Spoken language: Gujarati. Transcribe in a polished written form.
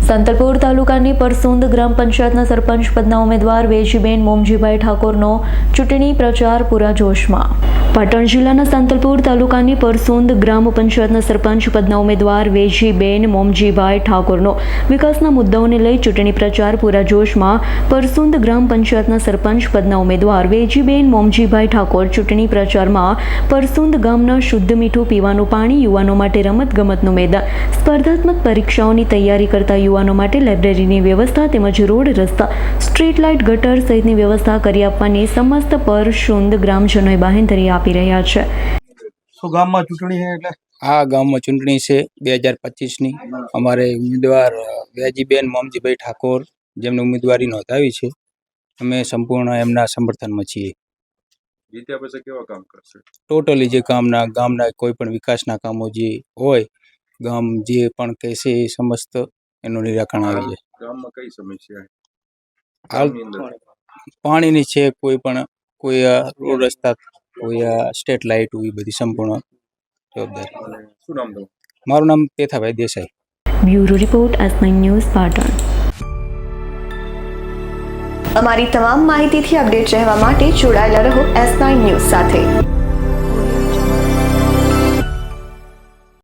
સંતલપુર તાલુકાની પરસુંદ ગ્રામ પંચાયતના સરપંચ પદના ઉમેદવાર વેજીબેન મોમજીભાઈ ઠાકોરનો ચૂંટણી પ્રચાર પૂરા જોશમાં। પાટણ જિલ્લાના સંતલપુર તાલુકાની પરસુંદ ગ્રામ પંચાયતના સરપંચ પદના ઉમેદવાર વેજીબેન મોમજીભાઈ ઠાકોરનો વિકાસના મુદ્દાઓને લઈ ચૂંટણી પ્રચાર પૂરા જોશમાં। પરસુંદ ગ્રામ પંચાયતના સરપંચ પદના ઉમેદવાર વેજીબેન મોમજીભાઈ ઠાકોર ચૂંટણી પ્રચારમાં પરસુંદ ગામના શુદ્ધ મીઠું પીવાનું પાણી, યુવાનો માટે રમતગમતનું મેદાન, સ્પર્ધાત્મક પરીક્ષાઓની તૈયારી કરતા યુવાનો માટે લાઇબ્રેરીની વ્યવસ્થા તેમજ રોડ, રસ્તા, સ્ટ્રીટ લાઇટ, ગટર સહિતની વ્યવસ્થા કરી આપવાની સમસ્ત પરસુંદ ગ્રામજનોએ બાહેંધરી આપી રહ્યા છે। ગામમાં ચૂંટણી છે એટલે આ ગામમાં ચૂંટણી છે 2025ની। અમારે ઉમેદવાર વેજીબેન મોમજીભાઈ ઠાકોર જેમને ઉમેદવારી નોંધાવી છે, અમે સંપૂર્ણ એમના સમર્થનમાં છીએ। જીત્યા પછી કેવા કામ કરશે? ટોટલી જે ગામના કોઈ પણ વિકાસના કામો જે હોય, ગામ જે પણ કહેશે એ સમસ્ત એનું નિરાકરણ આવી જાય। ગામમાં કઈ સમસ્યા હાલ પાણીની છે, કોઈ રોડ રસ્તા, કોઈ સ્ટ્રીટ લાઇટ, એ બધી સંપૂર્ણ જવાબદારી। શું નામ દઉં? મારું નામ Pethabhai Desai. Bureau report S9 news Patan. અમારી તમામ માહિતીથી અપડેટ રહેવા માટે જોડાયેલા રહો S9 ન્યૂઝ સાથે।